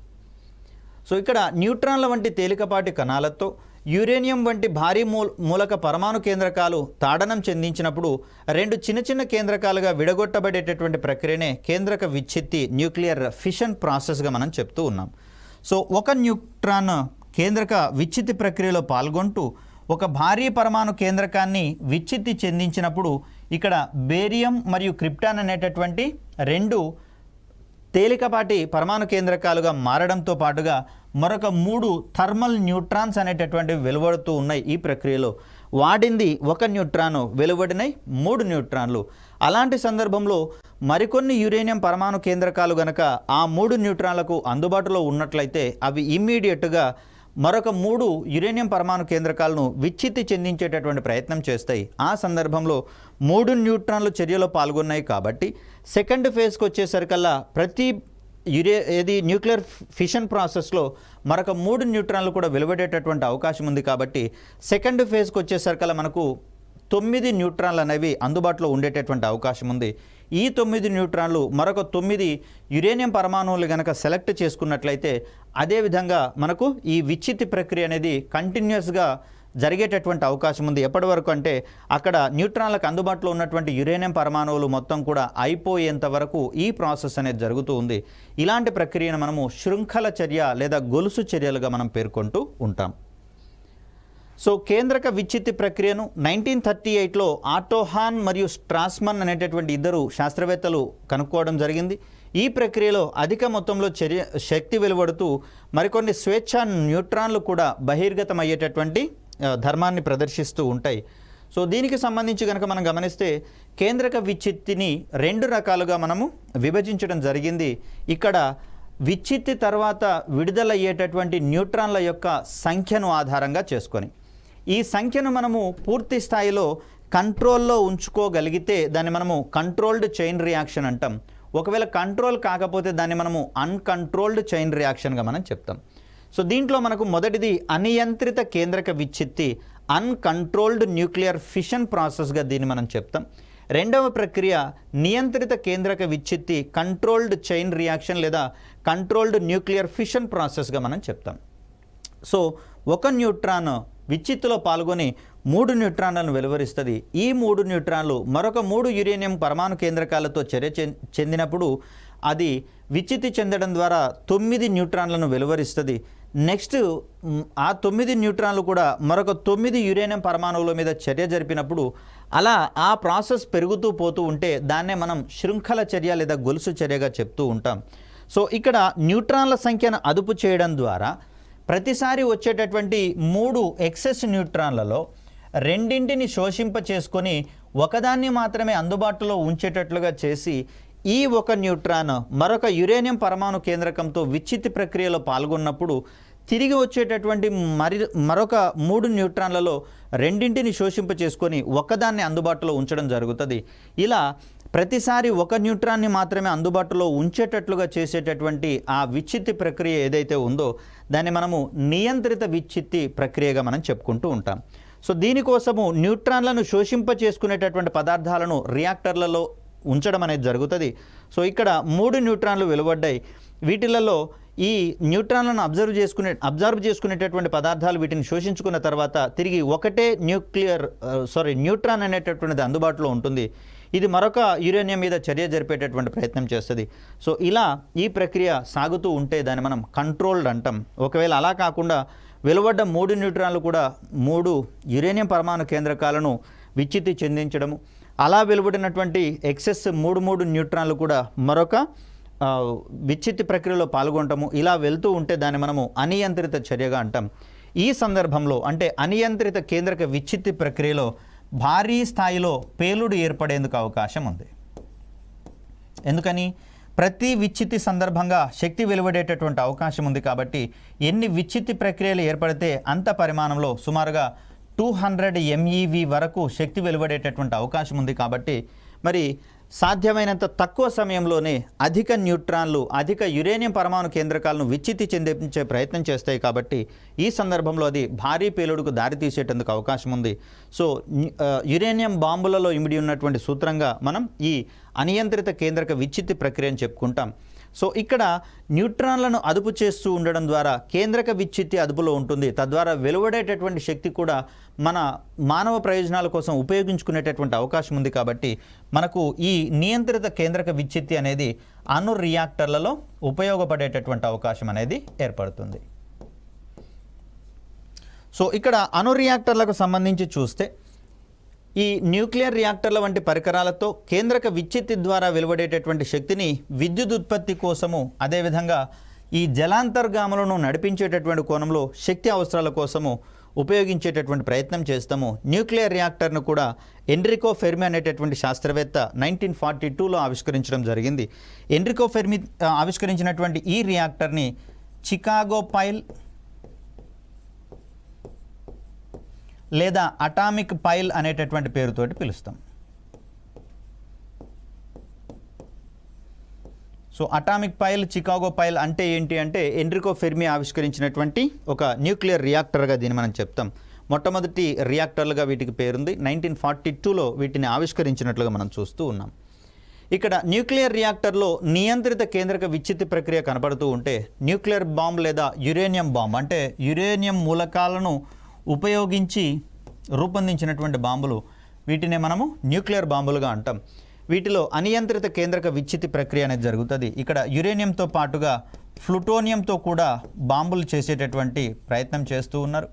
సో ఇక్కడ న్యూట్రాన్ల వంటి తేలికపాటి కణాలతో యురేనియం వంటి భారీ మూలక పరమాణు కేంద్రకాలు తాడనం చెందించినప్పుడు రెండు చిన్న కేంద్రకాలుగా విడగొట్టబడేటటువంటి ప్రక్రియనే కేంద్రక విచ్ఛిత్తి, న్యూక్లియర్ ఫిషన్ ప్రాసెస్గా మనం చెప్తూ ఉన్నాం. సో ఒక న్యూట్రాన్ కేంద్రక విచ్ఛిత్తి ప్రక్రియలో పాల్గొంటూ ఒక భారీ పరమాణు కేంద్రకాన్ని విచ్ఛిత్తి చెందించినప్పుడు ఇక్కడ బేరియం మరియు క్రిప్టాన్ అనేటటువంటి రెండు తేలికపాటి పరమాణు కేంద్రకాలుగా మారడంతో పాటుగా మరొక 3 థర్మల్ న్యూట్రాన్స్ అనేటటువంటివి వెలువడుతూ ఉన్నాయి. ఈ ప్రక్రియలో వాడింది 1 న్యూట్రాను, వెలువడినాయి 3 న్యూట్రాన్లు. అలాంటి సందర్భంలో మరికొన్ని యురేనియం పరమాణు కేంద్రకాలు గనక ఆ 3 న్యూట్రాన్లకు అందుబాటులో ఉన్నట్లయితే అవి ఇమ్మీడియట్గా మరొక 3 యురేనియం పరమాణు కేంద్రకాలను విచ్ఛిత్తి చెందించేటటువంటి ప్రయత్నం చేస్తాయి. ఆ సందర్భంలో 3 న్యూట్రాన్లు చర్యలో పాల్గొన్నాయి కాబట్టి సెకండ్ ఫేజ్కి వచ్చేసరికల్లా ప్రతి న్యూక్లియర్ ఫిషన్ ప్రాసెస్లో మరొక 3 న్యూట్రాన్లు కూడా వెలువడేటటువంటి అవకాశం ఉంది. కాబట్టి సెకండ్ ఫేజ్కి వచ్చేసరికల్లా మనకు 9 న్యూట్రాన్లు అనేవి అందుబాటులో ఉండేటటువంటి అవకాశం ఉంది. ఈ 9 న్యూట్రాన్లు మరొక 9 యురేనియం పరమాణువులు కనుక సెలెక్ట్ చేసుకున్నట్లయితే అదేవిధంగా మనకు ఈ విచ్ఛిత్తి ప్రక్రియ అనేది కంటిన్యూస్గా జరిగేటటువంటి అవకాశం ఉంది. ఎప్పటి వరకు అంటే అక్కడ న్యూట్రాన్లకు అందుబాటులో ఉన్నటువంటి యురేనియం పరమాణువులు మొత్తం కూడా అయిపోయేంత వరకు ఈ ప్రాసెస్ అనేది జరుగుతూ ఉంది. ఇలాంటి ప్రక్రియను మనము శృంఖల చర్య లేదా గొలుసు చర్యలుగా మనం పేర్కొంటూ ఉంటాం. సో కేంద్రక విచ్ఛిత్తి ప్రక్రియను 1938లో ఆటో హాన్ మరియు స్ట్రాస్మన్ అనేటటువంటి ఇద్దరు శాస్త్రవేత్తలు కనుక్కోవడం జరిగింది. ఈ ప్రక్రియలో అధిక మొత్తంలో శక్తి వెలువడుతూ మరికొన్ని స్వేచ్ఛ న్యూట్రాన్లు కూడా బహిర్గతం అయ్యేటటువంటి ధర్మాన్ని ప్రదర్శిస్తూ ఉంటాయి. సో దీనికి సంబంధించి కనుక మనం గమనిస్తే కేంద్రక విచ్ఛిత్తిని 2 రకాలుగా మనము విభజించడం జరిగింది. ఇక్కడ విచ్ఛిత్తి తర్వాత విడుదలయ్యేటటువంటి న్యూట్రాన్ల యొక్క సంఖ్యను ఆధారంగా చేసుకొని ఈ సంఖ్యను మనము పూర్తి స్థాయిలో కంట్రోల్లో ఉంచుకోగలిగితే దాన్ని మనము కంట్రోల్డ్ చైన్ రియాక్షన్ అంటాం. ఒకవేళ కంట్రోల్ కాకపోతే దాన్ని మనము అన్కంట్రోల్డ్ చైన్ రియాక్షన్గా మనం చెప్తాం. సో దీంట్లో మనకు మొదటిది అనియంత్రిత కేంద్రక విచ్ఛిత్తి, అన్కంట్రోల్డ్ న్యూక్లియర్ ఫిషన్ ప్రాసెస్గా దీన్ని మనం చెప్తాం. రెండవ ప్రక్రియ నియంత్రిత కేంద్రక విచ్ఛిత్తి, కంట్రోల్డ్ చైన్ రియాక్షన్ లేదా కంట్రోల్డ్ న్యూక్లియర్ ఫిషన్ ప్రాసెస్గా మనం చెప్తాం. సో ఒక న్యూట్రాన్ విచ్ఛిత్తులో పాల్గొని 3 న్యూట్రాన్లను వెలువరిస్తుంది. ఈ 3 న్యూట్రాన్లు మరొక 3 యురేనియం పరమాణు కేంద్రకాలతో చర్య చెందినప్పుడు అది విచ్ఛిత్తి చెందడం ద్వారా 9 న్యూట్రాన్లను వెలువరిస్తుంది. నెక్స్ట్ ఆ 9 న్యూట్రాన్లు కూడా మరొక 9 యురేనియం పరమాణువుల మీద చర్య జరిపినప్పుడు అలా ఆ ప్రాసెస్ పెరుగుతూ పోతూ ఉంటే దాన్నే మనం శృంఖల చర్య లేదా గొలుసు చర్యగా చెప్తూ ఉంటాం. సో ఇక్కడ న్యూట్రాన్ల సంఖ్యను అదుపు చేయడం ద్వారా ప్రతిసారి వచ్చేటటువంటి 3 ఎక్సెస్ న్యూట్రాన్లలో రెండింటిని శోషింప చేసుకొని ఒకదాన్ని మాత్రమే అందుబాటులో ఉంచేటట్లుగా చేసి ఈ ఒక న్యూట్రాన్ మరొక యురేనియం పరమాణు కేంద్రకంతో విచ్ఛిత్తి ప్రక్రియలో పాల్గొన్నప్పుడు తిరిగి వచ్చేటటువంటి మరొక 3 న్యూట్రాన్లలో రెండింటిని శోషింప చేసుకొని ఒకదాన్ని అందుబాటులో ఉంచడం జరుగుతుంది. ఇలా ప్రతిసారి ఒక న్యూట్రాన్ని మాత్రమే అందుబాటులో ఉంచేటట్లుగా చేసేటటువంటి ఆ విచ్ఛిత్తి ప్రక్రియ ఏదైతే ఉందో దాన్ని మనము నియంత్రిత విచ్ఛిత్తి ప్రక్రియగా మనం చెప్పుకుంటూ ఉంటాం. సో దీనికోసము న్యూట్రాన్లను శోషింప చేసుకునేటటువంటి పదార్థాలను రియాక్టర్లలో ఉంచడం అనేది జరుగుతుంది. సో ఇక్కడ 3 న్యూట్రాన్లు వెలువడ్డాయి. వీటిలలో ఈ న్యూట్రాన్లను అబ్జర్వ్ చేసుకునేటటువంటి పదార్థాలు వీటిని శోషించుకున్న తర్వాత తిరిగి ఒకటే న్యూట్రాన్ అనేటటువంటిది అందుబాటులో ఉంటుంది. ఇది మరొక యురేనియం మీద చర్య జరిపేటటువంటి ప్రయత్నం చేస్తుంది. సో ఇలా ఈ ప్రక్రియ సాగుతూ ఉంటే దాన్ని మనం కంట్రోల్డ్ అంటాం. ఒకవేళ అలా కాకుండా వెలువడ్డ 3 న్యూట్రాన్లు కూడా 3 యురేనియం పరమాణు కేంద్రకాలను విచ్ఛిత్తి చెందించడము, అలా వెలువడినటువంటి ఎక్సెస్ 3 న్యూట్రాన్లు కూడా మరొక విచ్ఛిత్తి ప్రక్రియలో పాల్గొనటము, ఇలా వెళ్తూ ఉంటే దాన్ని మనము అనియంత్రిత చర్యగా అంటాం. ఈ సందర్భంలో అంటే అనియంత్రిత కేంద్రక విచ్ఛిత్తి ప్రక్రియలో భారీ స్థాయిలో పేలుడు ఏర్పడేందుకు అవకాశం ఉంది. ఎందుకని ప్రతి విచ్ఛిత్తి సందర్భంగా శక్తి వెలువడేటటువంటి అవకాశం ఉంది. కాబట్టి ఎన్ని విచ్ఛిత్తి ప్రక్రియలు ఏర్పడితే అంత పరిమాణంలో సుమారుగా 200 MeV వరకు శక్తి వెలువడేటటువంటి అవకాశం ఉంది. కాబట్టి మరి సాధ్యమైనంత తక్కువ సమయంలోనే అధిక న్యూట్రాన్లు అధిక యురేనియం పరమాణు కేంద్రకాలను విచ్ఛిత్తి చెందించే ప్రయత్నం చేస్తాయి. కాబట్టి ఈ సందర్భంలో అది భారీ పేలుడుకు దారితీసేటందుకు అవకాశం ఉంది. సో యురేనియం బాంబులలో ఇమిడి ఉన్నటువంటి సూత్రంగా మనం ఈ అనియంత్రిత కేంద్రక విచ్ఛిత్తి ప్రక్రియను చెప్పుకుంటాం. సో ఇక్కడ న్యూట్రాన్లను అదుపు చేస్తూ ఉండడం ద్వారా కేంద్రక విచ్ఛిత్తి అదుపులో ఉంటుంది. తద్వారా వెలువడేటటువంటి శక్తి కూడా మన మానవ ప్రయోజనాల కోసం ఉపయోగించుకునేటటువంటి అవకాశం ఉంది. కాబట్టి మనకు ఈ నియంత్రిత కేంద్రక విచ్ఛిత్తి అనేది అణు రియాక్టర్లలో ఉపయోగపడేటటువంటి అవకాశం అనేది ఏర్పడుతుంది. సో ఇక్కడ అణు రియాక్టర్లకు సంబంధించి చూస్తే ఈ న్యూక్లియర్ రియాక్టర్ల వంటి పరికరాలతో కేంద్రక విచ్ఛిత్తి ద్వారా వెలువడేటటువంటి శక్తిని విద్యుత్ ఉత్పత్తి కోసము, అదేవిధంగా ఈ జలాంతర్గాములను నడిపించేటటువంటి కోణంలో శక్తి అవసరాల కోసము ఉపయోగించేటటువంటి ప్రయత్నం చేస్తాము. న్యూక్లియర్ రియాక్టర్ను కూడా ఎన్రికో ఫెర్మి అనేటటువంటి శాస్త్రవేత్త 1942లో ఆవిష్కరించడం జరిగింది. ఎన్రికో ఫెర్మి ఆవిష్కరించినటువంటి ఈ రియాక్టర్ని చికాగో పైల్ లేదా అటామిక్ పైల్ అనేటటువంటి పేరుతోటి పిలుస్తాం. So atomic pile, Chicago pile అంటే ఏంటి అంటే ఎన్రికో ఫెర్మి ఆవిష్కరించినటువంటి ఒక న్యూక్లియర్ రియాక్టర్గా దీన్ని మనం చెప్తాం. మొట్టమొదటి రియాక్టర్లుగా వీటికి పేరుంది. 1942లో వీటిని ఆవిష్కరించినట్లుగా మనం చూస్తూ ఉన్నాం. ఇక్కడ న్యూక్లియర్ రియాక్టర్లో నియంత్రిత కేంద్రక విచ్ఛిత్తి ప్రక్రియ కనబడుతూ ఉంటే న్యూక్లియర్ బాంబ్ లేదా యురేనియం బాంబ్ అంటే యురేనియం మూలకాలను ఉపయోగించి రూపొందించినటువంటి బాంబులు, వీటినే మనము న్యూక్లియర్ బాంబులుగా అంటాం. వీటిలో అనియంత్రిత కేంద్రక విచ్ఛిత్తి ప్రక్రియ అనేది జరుగుతుంది. ఇక్కడ యురేనియంతో పాటుగా ప్లూటోనియంతో కూడా బాంబులు చేసేటటువంటి ప్రయత్నం చేస్తూ ఉన్నారు.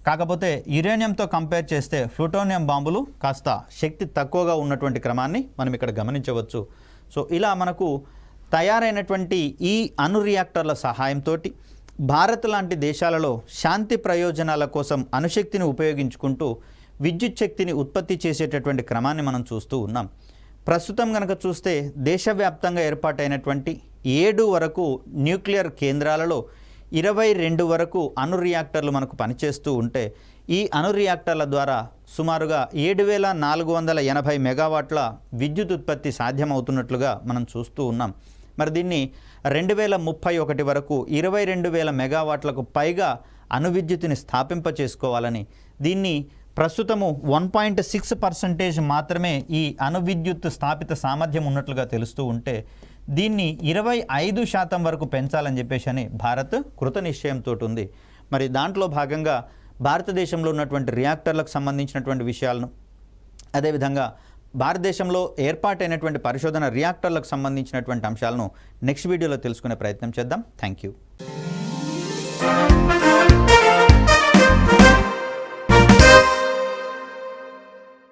కాకపోతే యురేనియంతో కంపేర్ చేస్తే ప్లూటోనియం బాంబులు కాస్త శక్తి తక్కువగా ఉన్నటువంటి క్రమాన్ని మనం ఇక్కడ గమనించవచ్చు. సో ఇలా మనకు తయారైనటువంటి ఈ అణు రియాక్టర్ల సహాయంతో భారత్ లాంటి దేశాలలో శాంతి ప్రయోజనాల కోసం అణుశక్తిని ఉపయోగించుకుంటూ విద్యుత్ శక్తిని ఉత్పత్తి చేసేటటువంటి క్రమాన్ని మనం చూస్తూ ఉన్నాం. ప్రస్తుతం కనుక చూస్తే దేశవ్యాప్తంగా ఏర్పాటైనటువంటి 7 వరకు న్యూక్లియర్ కేంద్రాలలో 22 వరకు అణు రియాక్టర్లు మనకు పనిచేస్తూ ఉంటే ఈ అణు రియాక్టర్ల ద్వారా సుమారుగా 7480 మెగావాట్ల విద్యుత్ ఉత్పత్తి సాధ్యమవుతున్నట్లుగా మనం చూస్తూ ఉన్నాం. మరి దీన్ని 2031 వరకు 22,000 మెగావాట్లకు పైగా అణు విద్యుత్తుని స్థాపింప చేసుకోవాలని, దీన్ని ప్రస్తుతము 1.6% మాత్రమే ఈ అణు విద్యుత్ స్థాపిత సామర్థ్యం ఉన్నట్లుగా తెలుస్తూ ఉంటే దీన్ని 25% వరకు పెంచాలని చెప్పేసి అని భారత్ కృత నిశ్చయంతో ఉంది. మరి దాంట్లో భాగంగా భారతదేశంలో ఉన్నటువంటి రియాక్టర్లకు సంబంధించినటువంటి విషయాలను, అదేవిధంగా భారతదేశంలో ఏర్పాటైనటువంటి పరిశోధన రియాక్టర్లకు సంబంధించినటువంటి అంశాలను నెక్స్ట్ వీడియోలో తెలుసుకునే ప్రయత్నం చేద్దాం. Thank you.